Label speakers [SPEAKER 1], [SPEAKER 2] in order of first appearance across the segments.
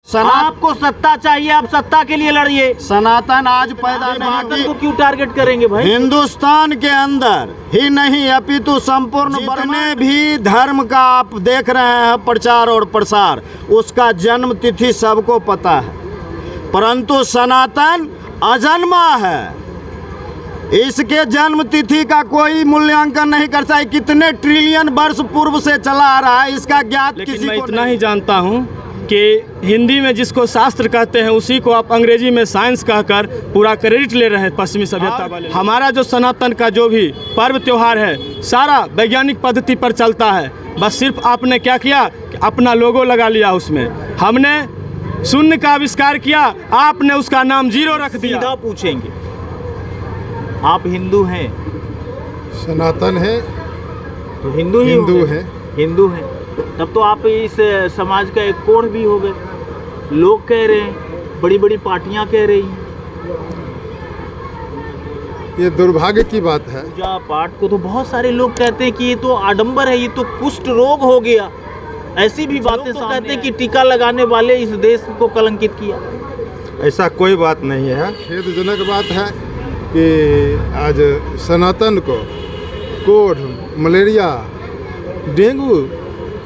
[SPEAKER 1] आपको सत्ता चाहिए, आप सत्ता के लिए लड़िए।
[SPEAKER 2] सनातन आज पैदा
[SPEAKER 1] सनातन को क्यों टारगेट करेंगे भाई?
[SPEAKER 2] हिंदुस्तान के अंदर ही नहीं अपितु संपूर्ण जितने भी धर्म का आप देख रहे हैं प्रचार और प्रसार, उसका जन्म तिथि सबको पता है, परंतु सनातन अजन्मा है। इसके जन्म तिथि का कोई मूल्यांकन नहीं करता है। कितने ट्रिलियन वर्ष पूर्व से चला आ रहा है, इसका ज्ञात किसी
[SPEAKER 3] मैं
[SPEAKER 2] को
[SPEAKER 3] इतना ही जानता हूँ कि हिंदी में जिसको शास्त्र कहते हैं उसी को आप अंग्रेजी में साइंस कहकर पूरा क्रेडिट ले रहे हैं पश्चिमी सभ्यता वाले। हमारा जो सनातन का जो भी पर्व त्योहार है सारा वैज्ञानिक पद्धति पर चलता है। बस सिर्फ आपने क्या किया कि अपना लोगो लगा लिया उसमें। हमने शून्य का आविष्कार किया, आपने उसका नाम जीरो रख दिया।
[SPEAKER 1] सीधा पूछेंगे, आप हिंदू हैं?
[SPEAKER 4] सनातन है
[SPEAKER 1] तो हिंदू ही
[SPEAKER 4] हिंदू
[SPEAKER 1] होंगे।
[SPEAKER 4] है।
[SPEAKER 1] हिंदू हैं, तब तो आप इस समाज का एक कोड भी हो गए। लोग कह रहे हैं, बड़ी बड़ी पार्टियां कह रही हैं।
[SPEAKER 4] ये दुर्भाग्य की बात है।
[SPEAKER 1] पूजा पाठ को तो बहुत सारे लोग कहते हैं कि ये तो आडंबर है, ये तो कुष्ठ रोग हो गया। ऐसी भी बातें तो कहते हैं कि टीका लगाने वाले इस देश को कलंकित किया।
[SPEAKER 5] ऐसा कोई बात नहीं है।
[SPEAKER 4] खेदजनक बात है कि आज सनातन को कोढ़, मलेरिया, डेंगू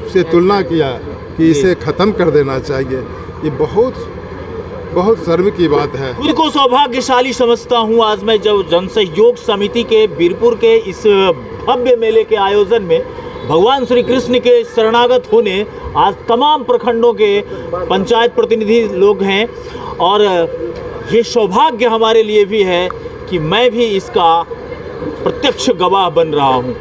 [SPEAKER 4] से तुलना किया कि इसे ख़त्म कर देना चाहिए। ये बहुत शर्म की बात है।
[SPEAKER 1] खुद को सौभाग्यशाली समझता हूँ आज मैं जब जनसहयोग समिति के बीरपुर के इस भव्य मेले के आयोजन में भगवान श्री कृष्ण के शरणागत होने आज तमाम प्रखंडों के पंचायत प्रतिनिधि लोग हैं, और ये सौभाग्य हमारे लिए भी है कि मैं भी इसका प्रत्यक्ष गवाह बन रहा हूँ।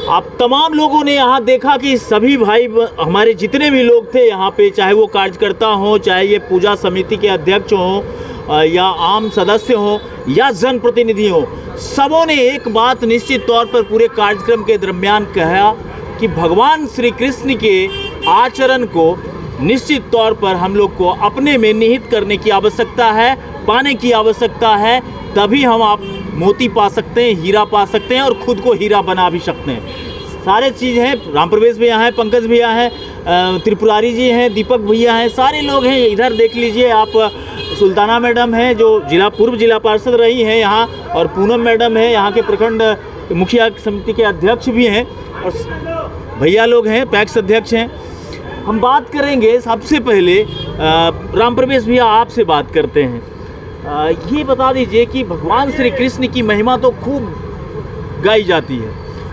[SPEAKER 1] आप तमाम लोगों ने यहाँ देखा कि सभी भाई हमारे जितने भी लोग थे यहाँ पे, चाहे वो कार्यकर्ता हों, चाहे ये पूजा समिति के अध्यक्ष हों या आम सदस्य हों या जनप्रतिनिधि हों, सबों ने एक बात निश्चित तौर पर पूरे कार्यक्रम के दरमियान कहा कि भगवान श्री कृष्ण के आचरण को निश्चित तौर पर हम लोग को अपने में निहित करने की आवश्यकता है, पाने की आवश्यकता है। तभी हम आप मोती पा सकते हैं, हीरा पा सकते हैं और खुद को हीरा बना भी सकते हैं। सारे चीज़ हैं। राम प्रवेश भैया हैं, पंकज भैया हैं, त्रिपुरारी जी हैं, दीपक भैया हैं, सारे लोग हैं। इधर देख लीजिए आप, सुल्ताना मैडम हैं जो पूर्व जिला पार्षद रही हैं यहाँ, और पूनम मैडम है यहाँ के प्रखंड मुखिया समिति के अध्यक्ष भी हैं, और भैया लोग हैं, पैक्स अध्यक्ष हैं। हम बात करेंगे सबसे पहले राम प्रवेश भैया आपसे बात करते हैं। ये बता दीजिए कि भगवान श्री कृष्ण की महिमा तो खूब गाई जाती है,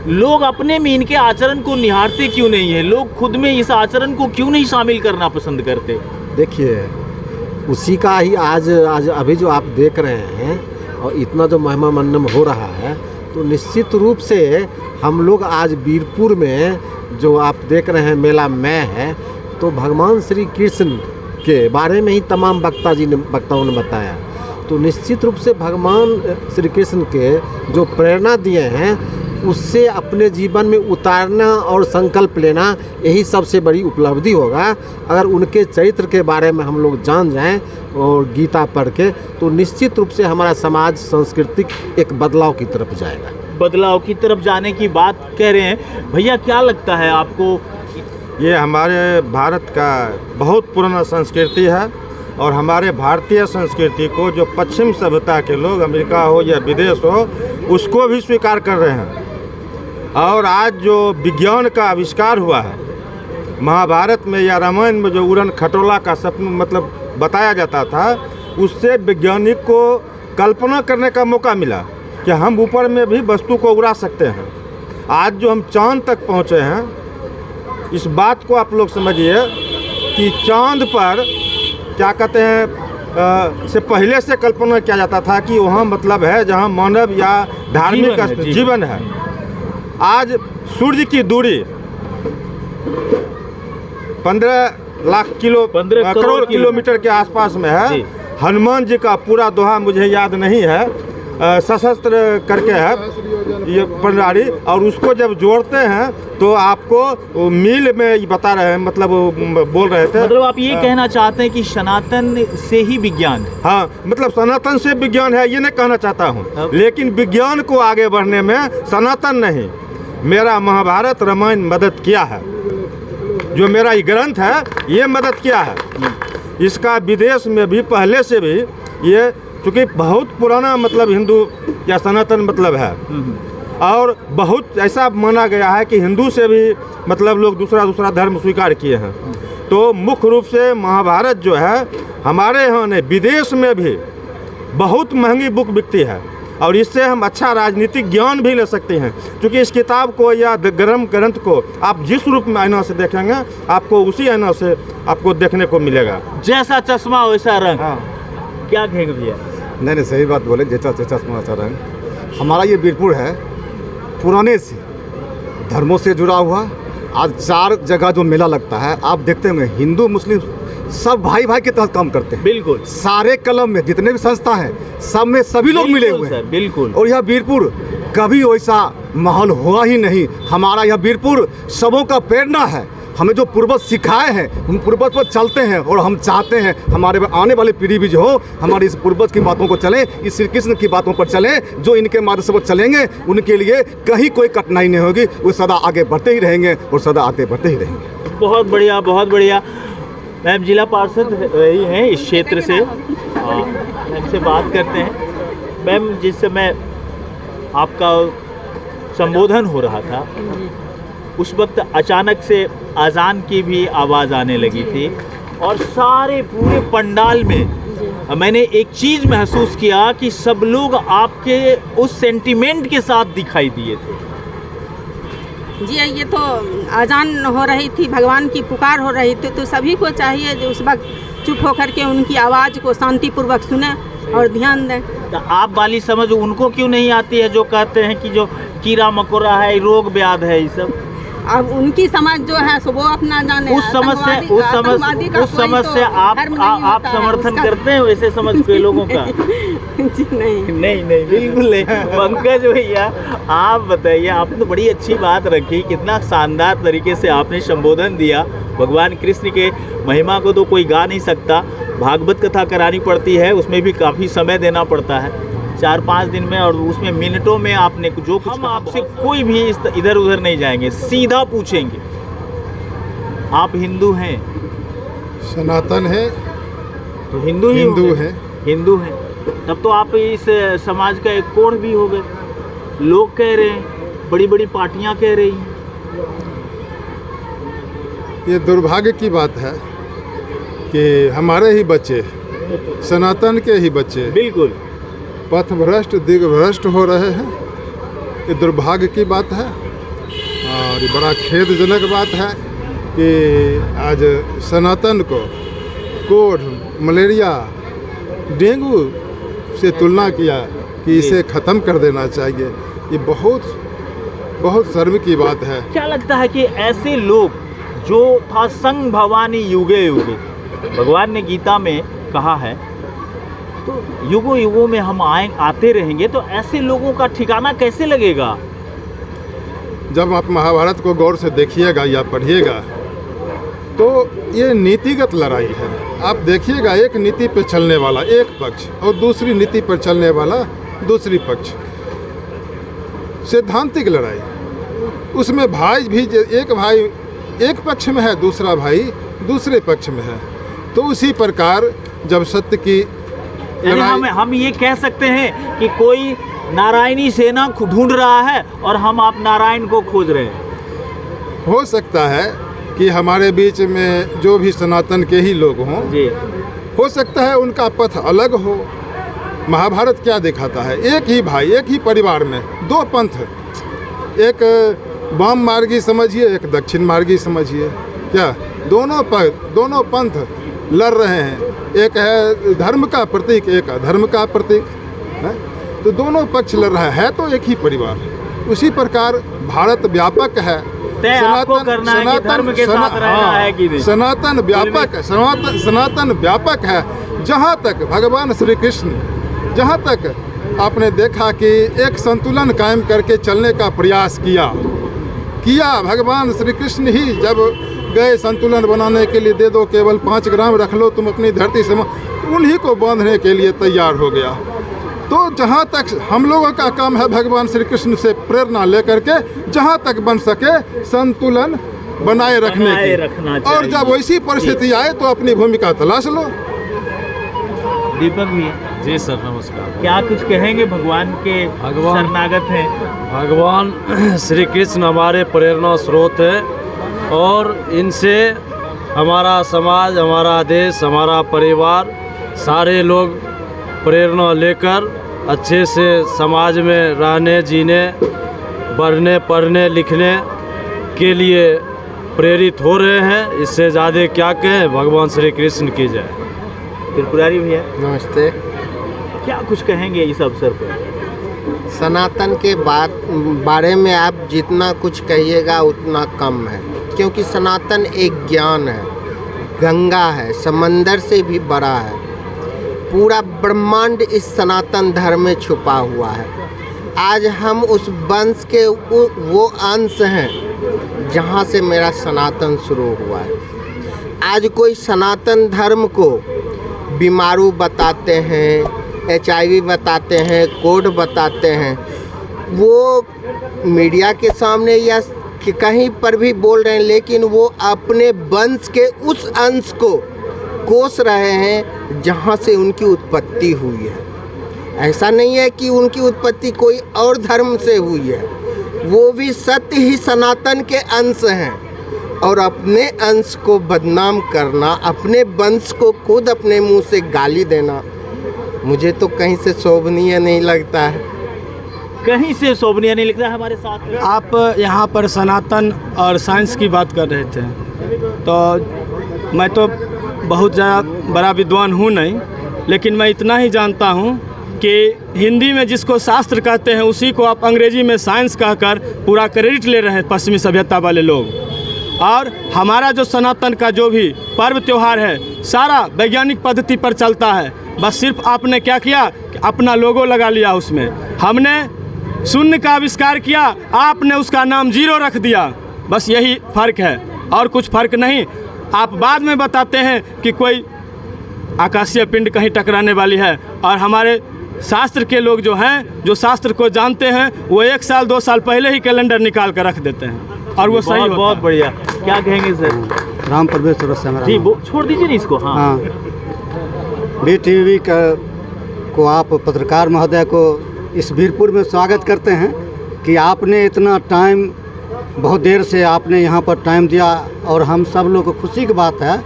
[SPEAKER 1] लोग अपने में इनके आचरण को निहारते क्यों नहीं है? लोग खुद में इस आचरण को क्यों नहीं शामिल करना पसंद करते?
[SPEAKER 6] देखिए, उसी का ही आज अभी जो आप देख रहे हैं और इतना जो महिमा मंडन हो रहा है, तो निश्चित रूप से हम लोग आज बीरपुर में जो आप देख रहे हैं मेला में है, तो भगवान श्री कृष्ण के बारे में ही तमाम वक्ताओं ने बताया। तो निश्चित रूप से भगवान श्री कृष्ण के जो प्रेरणा दिए हैं उससे अपने जीवन में उतारना और संकल्प लेना, यही सबसे बड़ी उपलब्धि होगा। अगर उनके चरित्र के बारे में हम लोग जान जाएं और गीता पढ़ के, तो निश्चित रूप से हमारा समाज सांस्कृतिक एक बदलाव की तरफ जाएगा।
[SPEAKER 1] बदलाव की तरफ जाने की बात कह रहे हैं भैया, क्या लगता है आपको?
[SPEAKER 5] ये हमारे भारत का बहुत पुराना संस्कृति है, और हमारे भारतीय संस्कृति को जो पश्चिम सभ्यता के लोग, अमेरिका हो या विदेश हो, उसको भी स्वीकार कर रहे हैं। और आज जो विज्ञान का आविष्कार हुआ है, महाभारत में या रामायण में जो उड़न खटोला का सपना मतलब बताया जाता था, उससे वैज्ञानिक को कल्पना करने का मौका मिला कि हम ऊपर में भी वस्तु को उड़ा सकते हैं। आज जो हम चांद तक पहुँचे हैं, इस बात को आप लोग समझिए कि चांद पर क्या कहते हैं से पहले से कल्पना किया जाता था कि वहाँ मतलब है जहाँ मानव या धार्मिक जीवन है। आज सूर्य की दूरी 15 लाख करोड़ किलोमीटर के आसपास में है। हनुमान जी का पूरा दोहा मुझे याद नहीं है, सशस्त्र करके है ये प्रणाली, और उसको जब जोड़ते हैं तो आपको मील में बता रहे हैं, मतलब बोल रहे थे।
[SPEAKER 1] मतलब आप ये कहना चाहते हैं कि सनातन से ही विज्ञान है?
[SPEAKER 5] हाँ, मतलब सनातन से विज्ञान है ये नहीं कहना चाहता हूँ, लेकिन विज्ञान को आगे बढ़ने में सनातन नहीं, मेरा महाभारत रामायण मदद किया है। जो मेरा ये ग्रंथ है ये मदद किया है। इसका विदेश में भी पहले से भी ये, चूँकि बहुत पुराना मतलब हिंदू या सनातन मतलब है, और बहुत ऐसा माना गया है कि हिंदू से भी मतलब लोग दूसरा धर्म स्वीकार किए हैं। तो मुख्य रूप से महाभारत जो है हमारे यहाँ ने विदेश में भी बहुत महंगी बुक बिकती है, और इससे हम अच्छा राजनीतिक ज्ञान भी ले सकते हैं, क्योंकि इस किताब को या ग्रंथ को आप जिस रूप में आईना से देखेंगे आपको उसी आईना से आपको देखने को मिलेगा।
[SPEAKER 1] जैसा चश्मा वैसा रंग।
[SPEAKER 5] हाँ,
[SPEAKER 1] क्या कहेंगे भैया?
[SPEAKER 7] नहीं सही बात बोले, जैसा चश्मा वैसा रंग। हमारा ये वीरपुर है पुराने से धर्मों से जुड़ा हुआ। आज 4 जगह जो मेला लगता है आप देखते होंगे, हिंदू मुस्लिम सब भाई भाई के तहत काम करते हैं।
[SPEAKER 1] बिल्कुल।
[SPEAKER 7] सारे कलम में जितने भी संस्था हैं सब में सभी लोग मिले हुए हैं।
[SPEAKER 1] बिल्कुल।
[SPEAKER 7] और यह वीरपुर कभी वैसा माहौल हुआ ही नहीं। हमारा यह वीरपुर सबों का प्रेरणा है। हमें जो पूर्वज सिखाए हैं हम पूर्वज पर चलते हैं, और हम चाहते हैं हमारे आने वाली पीढ़ी भी जो हो हमारी इस पूर्वज की बातों को चलें, इस श्री कृष्ण की बातों पर चलें। जो इनके मार्ग से वो चलेंगे उनके लिए कहीं कोई कठिनाई नहीं होगी, वो सदा आगे बढ़ते ही रहेंगे और सदा आगे बढ़ते ही रहेंगे।
[SPEAKER 1] बहुत बढ़िया, बहुत बढ़िया। मैम जिला पार्षद रही हैं इस क्षेत्र से, मैम से बात करते हैं। मैम, जिस समय आपका संबोधन हो रहा था उस वक्त अचानक से अजान की भी आवाज़ आने लगी थी, और सारे पूरे पंडाल में मैंने एक चीज़ महसूस किया कि सब लोग आपके उस सेंटिमेंट के साथ दिखाई दिए थे।
[SPEAKER 8] जी, ये तो अजान हो रही थी, भगवान की पुकार हो रही थी, तो सभी को चाहिए जो उस वक्त चुप होकर के उनकी आवाज़ को शांतिपूर्वक सुने और ध्यान दें।
[SPEAKER 1] तो आप वाली समझ उनको क्यों नहीं आती है जो कहते हैं कि जो कीड़ा मकोड़ा है, रोग व्याध है, ये सब?
[SPEAKER 8] अब उनकी समझ जो है सो वो अपना जाने।
[SPEAKER 1] उस समझ से आप समर्थन करते हैं वैसे समझ के लोगों का?
[SPEAKER 8] जी नहीं,
[SPEAKER 1] बिल्कुल नहीं। पंकज भैया, आप बताइए, आपने तो बड़ी अच्छी बात रखी, कितना शानदार तरीके से आपने संबोधन दिया। भगवान कृष्ण के महिमा को तो कोई गा नहीं सकता, भागवत कथा करानी पड़ती है, उसमें भी काफ़ी समय देना पड़ता है, 4-5 दिन में, और उसमें मिनटों में आपने जो कुछ। हम आपसे कोई भी इधर उधर नहीं जाएंगे, सीधा पूछेंगे, आप हिंदू हैं?
[SPEAKER 4] सनातन है
[SPEAKER 1] तो हिंदू हैं। हिंदू हैं, तब तो आप इस समाज का एक कोण भी हो गए। लोग कह रहे हैं, बड़ी बड़ी पार्टियां कह रही हैं।
[SPEAKER 4] ये दुर्भाग्य की बात है कि हमारे ही बच्चे, सनातन के ही बच्चे,
[SPEAKER 1] बिल्कुल
[SPEAKER 4] पथभ्रष्ट दिग्भ्रष्ट हो रहे हैं। ये दुर्भाग्य की बात है, और ये बड़ा खेदजनक बात है कि आज सनातन को कोढ़, मलेरिया, डेंगू से तुलना किया कि इसे ख़त्म कर देना चाहिए। ये बहुत शर्म की बात है।
[SPEAKER 1] क्या लगता है कि ऐसे लोग जो था संग भवानी युगे युगे, भगवान ने गीता में कहा है, तो युगों युगों में हम आते रहेंगे, तो ऐसे लोगों का ठिकाना कैसे लगेगा?
[SPEAKER 4] जब आप महाभारत को गौर से देखिएगा या पढ़िएगा तो ये नीतिगत लड़ाई है। आप देखिएगा, एक नीति पर चलने वाला एक पक्ष और दूसरी नीति पर चलने वाला दूसरी पक्ष, सैद्धांतिक लड़ाई। उसमें भाई भी, एक भाई एक पक्ष में है, दूसरा भाई दूसरे पक्ष में है। तो उसी प्रकार जब सत्य की
[SPEAKER 1] हम ये कह सकते हैं कि कोई नारायणी सेना ढूंढ रहा है और हम आप नारायण को खोज रहे हैं।
[SPEAKER 4] हो सकता है कि हमारे बीच में जो भी सनातन के ही लोग हों जी, हो सकता है उनका पथ अलग हो। महाभारत क्या दिखाता है? एक ही भाई, एक ही परिवार में 2 पंथ, एक वाम मार्गी समझिए, एक दक्षिण मार्गी समझिए, क्या दोनों पंथ लड़ रहे हैं। एक है धर्म का प्रतीक, एक अधर्म का प्रतीक है, तो दोनों पक्ष लड़ रहा है तो एक ही परिवार। उसी प्रकार भारत व्यापक है, सनातन व्यापक है, सनातन व्यापक है। जहाँ तक भगवान श्री कृष्ण, जहाँ तक आपने देखा कि एक संतुलन कायम करके चलने का प्रयास किया भगवान श्री कृष्ण ही जब गए संतुलन बनाने के लिए, दे दो केवल 5 ग्राम रख लो तुम अपनी धरती से, उन्हीं को बांधने के लिए तैयार हो गया। तो जहाँ तक हम लोगों का काम है भगवान श्री कृष्ण से प्रेरणा लेकर के जहाँ तक बन सके संतुलन बनाए रखने
[SPEAKER 1] बनाए
[SPEAKER 4] की।
[SPEAKER 1] रखना
[SPEAKER 4] और
[SPEAKER 1] चाहिए।
[SPEAKER 4] जब वैसी परिस्थिति आए तो अपनी भूमिका तलाश लो।
[SPEAKER 1] दीपक भैया
[SPEAKER 9] जी सर, नमस्कार।
[SPEAKER 1] क्या कुछ कहेंगे? भगवान के
[SPEAKER 9] भगवान-
[SPEAKER 1] शरणागत हैं।
[SPEAKER 9] भगवान श्री कृष्ण हमारे प्रेरणा स्रोत है और इनसे हमारा समाज, हमारा देश, हमारा परिवार, सारे लोग प्रेरणा लेकर अच्छे से समाज में रहने, जीने, बढ़ने, पढ़ने, लिखने के लिए प्रेरित हो रहे हैं। इससे ज़्यादा क्या कहें, भगवान श्री कृष्ण की जय।
[SPEAKER 1] त्रिपुरारी भैया
[SPEAKER 6] नमस्ते।
[SPEAKER 1] क्या कुछ कहेंगे इस अवसर पर?
[SPEAKER 6] सनातन के बारे में आप जितना कुछ कहिएगा उतना कम है, क्योंकि सनातन एक ज्ञान है, गंगा है, समंदर से भी बड़ा है। पूरा ब्रह्मांड इस सनातन धर्म में छुपा हुआ है। आज हम उस वंश के वो अंश हैं जहाँ से मेरा सनातन शुरू हुआ है। आज कोई सनातन धर्म को बीमारू बताते हैं, HIV बताते हैं, कोड बताते हैं, वो मीडिया के सामने या कि कहीं पर भी बोल रहे हैं, लेकिन वो अपने वंश के उस अंश को कोस रहे हैं जहाँ से उनकी उत्पत्ति हुई है। ऐसा नहीं है कि उनकी उत्पत्ति कोई और धर्म से हुई है, वो भी सत्य ही सनातन के अंश हैं। और अपने अंश को बदनाम करना, अपने वंश को खुद अपने मुंह से गाली देना, मुझे तो कहीं से शोभनीय नहीं लगता है।
[SPEAKER 1] कहीं से शोभनीय नहीं लगता है हमारे साथ में।
[SPEAKER 3] आप यहाँ पर सनातन और साइंस की बात कर रहे थे, तो मैं तो बहुत ज़्यादा बड़ा विद्वान हूँ नहीं, लेकिन मैं इतना ही जानता हूँ कि हिंदी में जिसको शास्त्र कहते हैं उसी को आप अंग्रेजी में साइंस कहकर पूरा क्रेडिट ले रहे हैं पश्चिमी सभ्यता वाले लोग। और हमारा जो सनातन का जो भी पर्व त्यौहार है सारा वैज्ञानिक पद्धति पर चलता है। बस सिर्फ आपने क्या किया कि अपना लोगो लगा लिया उसमें। हमने शून्य का आविष्कार किया, आपने उसका नाम 0 रख दिया। बस यही फ़र्क है और कुछ फ़र्क नहीं। आप बाद में बताते हैं कि कोई आकाशीय पिंड कहीं टकराने वाली है, और हमारे शास्त्र के लोग जो हैं, जो शास्त्र को जानते हैं, वो 1 साल 2 साल पहले ही कैलेंडर निकाल कर रख देते हैं और वो सही होता
[SPEAKER 1] बहुत
[SPEAKER 3] है।
[SPEAKER 1] बढ़िया। क्या कहेंगे सर?
[SPEAKER 7] राम परमेश्वर से हमारा
[SPEAKER 1] जी छोड़ दीजिए ना इसको। हाँ,
[SPEAKER 7] हाँ, BTV को आप पत्रकार महोदय को इस वीरपुर में स्वागत करते हैं कि आपने इतना टाइम, बहुत देर से आपने यहाँ पर टाइम दिया, और हम सब लोग को खुशी की बात है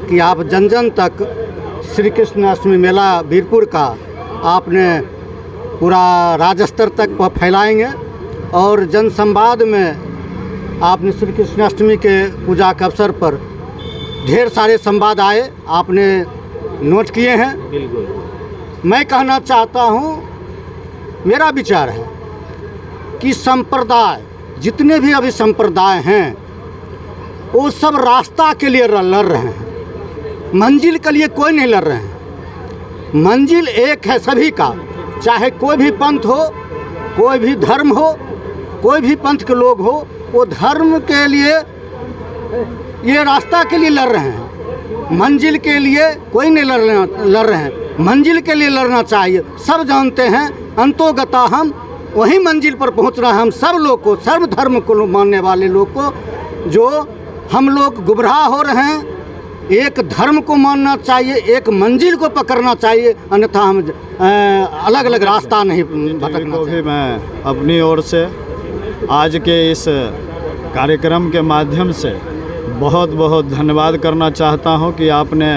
[SPEAKER 7] कि आप जन जन तक श्री कृष्ण अष्टमी मेला वीरपुर का आपने पूरा राज्य स्तर तक फैलाएंगे। और जन संवाद में आपने श्री कृष्णाष्टमी के पूजा के अवसर पर ढेर सारे संवाद आए, आपने नोट किए हैं।
[SPEAKER 1] बिल्कुल।
[SPEAKER 7] मैं कहना चाहता हूँ, मेरा विचार है कि संप्रदाय, जितने भी अभी संप्रदाय हैं, वो सब रास्ता के लिए लड़ रहे हैं, मंजिल के लिए कोई नहीं लड़ रहे हैं। मंजिल एक है सभी का, चाहे कोई भी पंथ हो, कोई भी धर्म हो, कोई भी पंथ के लोग हो, वो धर्म के लिए, ये रास्ता के लिए लड़ रहे हैं। मंजिल के लिए कोई नहीं लड़ रहे हैं, मंजिल के लिए लड़ना चाहिए। सब जानते हैं अंतोगता हम वही मंजिल पर पहुंचना है। हम सब लोग को, सर्व धर्म को मानने वाले लोग को, जो हम लोग गुमराह हो रहे हैं, एक धर्म को मानना चाहिए, एक मंजिल को पकड़ना चाहिए, अन्यथा हम अलग अलग रास्ता नहीं भटकना
[SPEAKER 2] को
[SPEAKER 7] चाहिए।
[SPEAKER 2] भी मैं अपनी ओर से आज के इस कार्यक्रम के माध्यम से बहुत बहुत धन्यवाद करना चाहता हूं कि आपने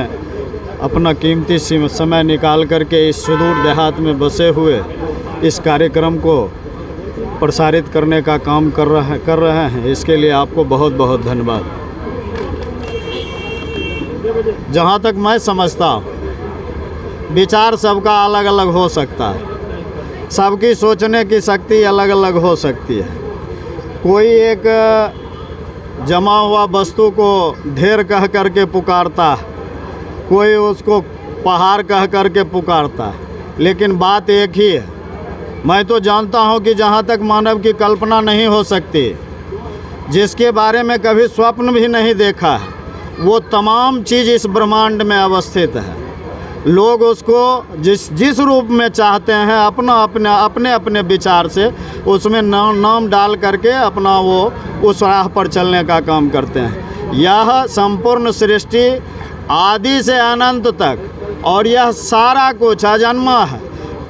[SPEAKER 2] अपना कीमती समय निकाल करके इस सुदूर देहात में बसे हुए इस कार्यक्रम को प्रसारित करने का काम कर रहे हैं। इसके लिए आपको बहुत बहुत धन्यवाद। जहाँ तक मैं समझता हूँ, विचार सबका अलग अलग हो सकता है, सबकी सोचने की शक्ति अलग अलग हो सकती है। कोई एक जमा हुआ वस्तु को ढेर कह करके पुकारता है, कोई उसको पहाड़ कह करके पुकारता है, लेकिन बात एक ही है। मैं तो जानता हूँ कि जहाँ तक मानव की कल्पना नहीं हो सकती, जिसके बारे में कभी स्वप्न भी नहीं देखा है, वो तमाम चीज़ इस ब्रह्मांड में अवस्थित है। लोग उसको जिस रूप में चाहते हैं अपने अपने विचार से उसमें नाम डाल करके अपना वो उस राह पर चलने का काम करते हैं। यह संपूर्ण सृष्टि आदि से अनंत तक और यह सारा कुछ अजन्मा है,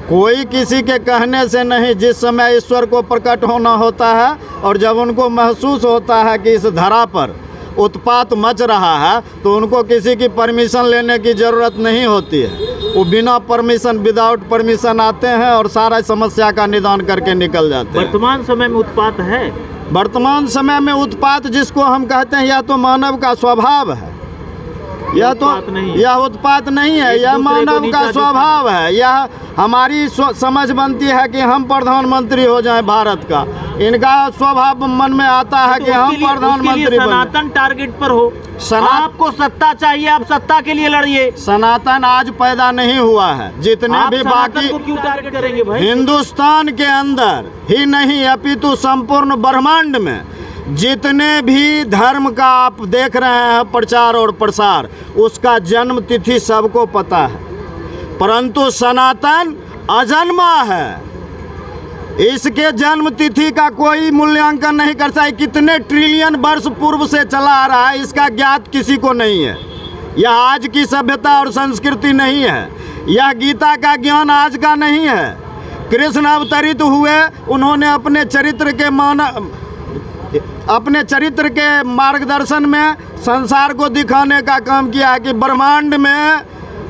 [SPEAKER 2] कोई किसी के कहने से नहीं। जिस समय ईश्वर को प्रकट होना होता है और जब उनको महसूस होता है कि इस धरा पर उत्पात मच रहा है तो उनको किसी की परमिशन लेने की ज़रूरत नहीं होती है। वो बिना परमिशन विदाउट परमिशन आते हैं और सारा समस्या का निदान करके निकल जाते हैं।
[SPEAKER 1] वर्तमान समय में उत्पात है।
[SPEAKER 2] वर्तमान समय में उत्पात जिसको हम कहते हैं यह तो मानव का स्वभाव है, यह उत्पात नहीं है, यह मानव का स्वभाव है। यह हमारी समझ बनती है कि हम प्रधानमंत्री हो जाएं भारत का, इनका स्वभाव मन में आता है कि हम प्रधानमंत्री
[SPEAKER 1] सनातन टारगेट पर हो। आपको सत्ता चाहिए, आप सत्ता के लिए लड़िए।
[SPEAKER 2] सनातन आज पैदा नहीं हुआ है, जितने भी बाकी
[SPEAKER 1] को क्यों टारगेट करेंगे भाई?
[SPEAKER 2] हिंदुस्तान के अंदर ही नहीं अपितु संपूर्ण ब्रह्मांड में जितने भी धर्म का आप देख रहे हैं प्रचार और प्रसार, उसका जन्म तिथि सबको पता है, परंतु सनातन अजन्मा है। इसके जन्म तिथि का कोई मूल्यांकन नहीं करता है। कितने ट्रिलियन वर्ष पूर्व से चला आ रहा है, इसका ज्ञात किसी को नहीं है। यह आज की सभ्यता और संस्कृति नहीं है, यह गीता का ज्ञान आज का नहीं है। कृष्ण अवतरित हुए, उन्होंने अपने चरित्र के मार्गदर्शन में संसार को दिखाने का काम किया है कि ब्रह्मांड में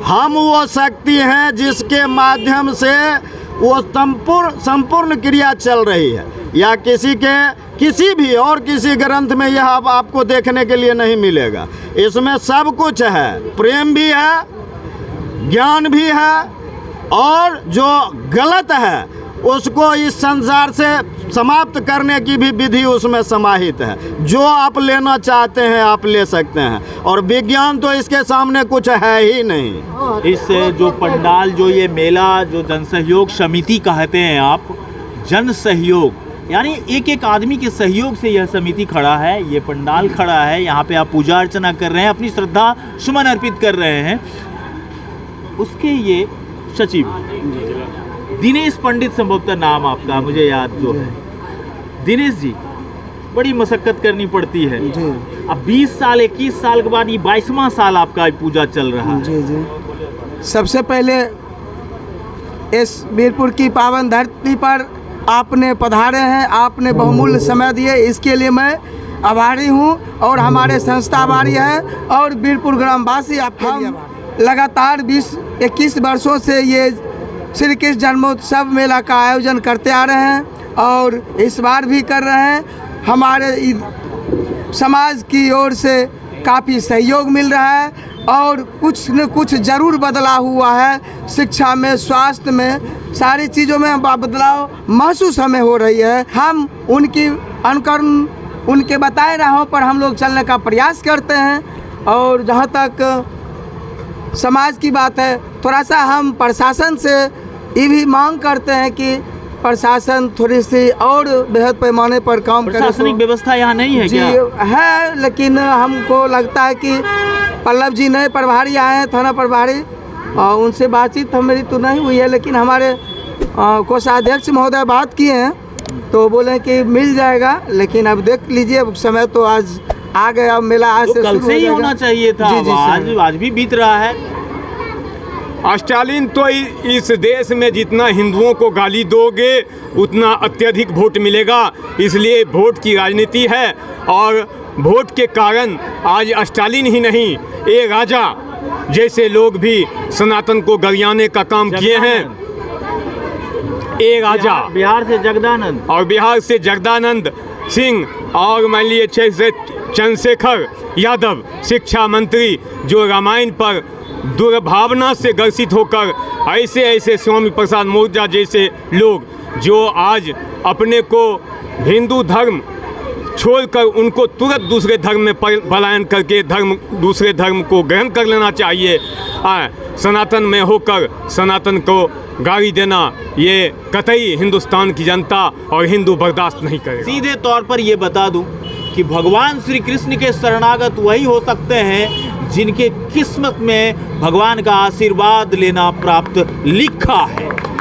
[SPEAKER 2] हम वो शक्ति हैं जिसके माध्यम से वो संपूर्ण क्रिया चल रही है। या किसी भी और किसी ग्रंथ में यह आपको देखने के लिए नहीं मिलेगा। इसमें सब कुछ है, प्रेम भी है, ज्ञान भी है, और जो गलत है उसको इस संसार से समाप्त करने की भी विधि उसमें समाहित है। जो आप लेना चाहते हैं आप ले सकते हैं, और विज्ञान तो इसके सामने कुछ है ही नहीं।
[SPEAKER 1] इस जो पंडाल, जो ये मेला, जो जन सहयोग समिति कहते हैं आप, जन सहयोग यानी एक एक आदमी के सहयोग से यह समिति खड़ा है, ये पंडाल खड़ा है, यहाँ पे आप पूजा अर्चना कर रहे हैं, अपनी श्रद्धा सुमन अर्पित कर रहे हैं। उसके ये सचिव दिनेश पंडित संभवतः नाम आपका, मुझे याद जो है। दिनेश जी, बड़ी मशक्कत करनी पड़ती है जी। अब 20 साल 21 साल के बाद ये 22वां साल आपका पूजा चल रहा है
[SPEAKER 10] जी जी। सबसे पहले इस वीरपुर की पावन धरती पर आपने पधारे हैं, आपने बहुमूल्य समय दिए, इसके लिए मैं आभारी हूँ और हमारे संस्था आभारी है और वीरपुर ग्रामवासी आपके लिए आभारी। लगातार 20-21 वर्षों से ये श्री कृष्ण जन्मोत्सव मेला का आयोजन करते आ रहे हैं और इस बार भी कर रहे हैं। हमारे समाज की ओर से काफ़ी सहयोग मिल रहा है और कुछ न कुछ ज़रूर बदलाव हुआ है। शिक्षा में, स्वास्थ्य में, सारी चीज़ों में बदलाव महसूस हमें हो रही है। हम उनकी अनुकरण, उनके बताए राहों पर हम लोग चलने का प्रयास करते हैं। और जहाँ तक समाज की बात है, थोड़ा सा हम प्रशासन से ये भी मांग करते हैं कि प्रशासन थोड़ी सी और बेहद पैमाने पर काम करे।
[SPEAKER 1] प्रशासनिक व्यवस्था यहाँ नहीं है क्या?
[SPEAKER 10] है, लेकिन हमको लगता है कि पल्लव जी नए प्रभारी आए हैं, थाना प्रभारी, और उनसे बातचीत मेरी तो नहीं हुई है, लेकिन हमारे कोषाध्यक्ष महोदय बात किए हैं तो बोले कि मिल जाएगा। लेकिन अब देख लीजिए, समय तो आज आ गया, मेला आज से
[SPEAKER 1] कल से ही होना चाहिए था। आज भी बीत रहा है।
[SPEAKER 11] स्टालिन तो इस देश में जितना हिंदुओं को गाली दोगे उतना अत्यधिक वोट मिलेगा, इसलिए वोट की राजनीति है। और वोट के कारण आज स्टालिन ही नहीं, ये राजा जैसे लोग भी सनातन को गरियाने का काम किए हैं। ये राजा
[SPEAKER 1] बिहार से जगदानंद,
[SPEAKER 11] और बिहार से जगदानंद सिंह, और मान लिए चंद्रशेखर यादव शिक्षा मंत्री, जो रामायण पर दुर्भावना से ग्रसित होकर ऐसे स्वामी प्रसाद मौर्य जैसे लोग जो आज अपने को हिंदू धर्म छोड़कर उनको तुरंत दूसरे धर्म में पलायन करके दूसरे धर्म को ग्रहण कर लेना चाहिए। सनातन में होकर सनातन को गाली देना, ये कतई हिंदुस्तान की जनता और हिंदू बर्दाश्त नहीं करेगा।
[SPEAKER 1] सीधे तौर पर ये बता दूं कि भगवान श्री कृष्ण के शरणागत वही हो सकते हैं जिनके किस्मत में भगवान का आशीर्वाद लेना प्राप्त लिखा है।